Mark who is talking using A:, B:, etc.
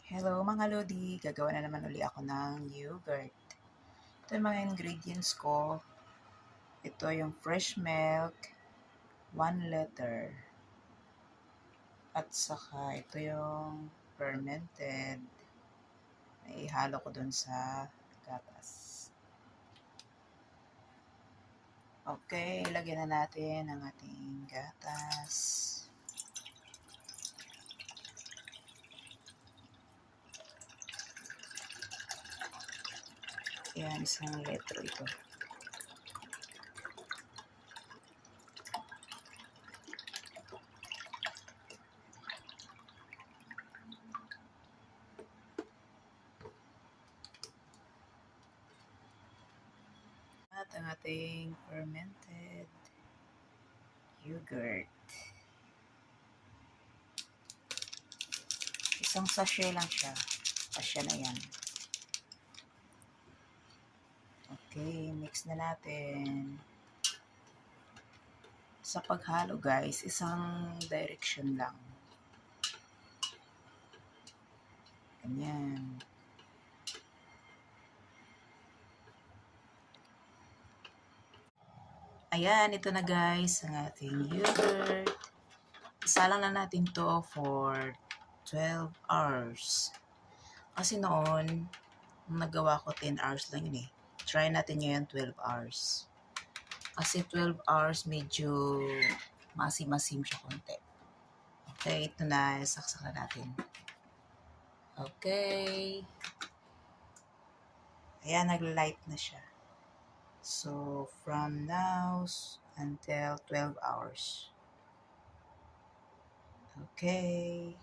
A: Hello mga Lodi, gagawa na naman uli ako ng yogurt. Ito yung mga ingredients ko. Ito yung fresh milk, 1 liter. At saka ito yung fermented. Ihalo ko dun sa gatas. Okay, lagyan na natin ang ating gatas. Yan, isang litro ito. At ang ating fermented yogurt. Isang sachet lang siya. Kasya na yan. Okay, mix na natin. Sa paghalo guys, isang direction lang. Ganyan. Ayan, ito na guys ang ating yogurt. Isalang na natin to for 12 hours. Kasi noon, nagawa ko 10 hours lang yun eh. Try natin ngayon 12 hours. Kasi 12 hours medyo masim-masim siya konti. Okay, ito na. Saksak na natin. Okay. Ayan, nag-light na siya. So, from now until 12 hours. Okay.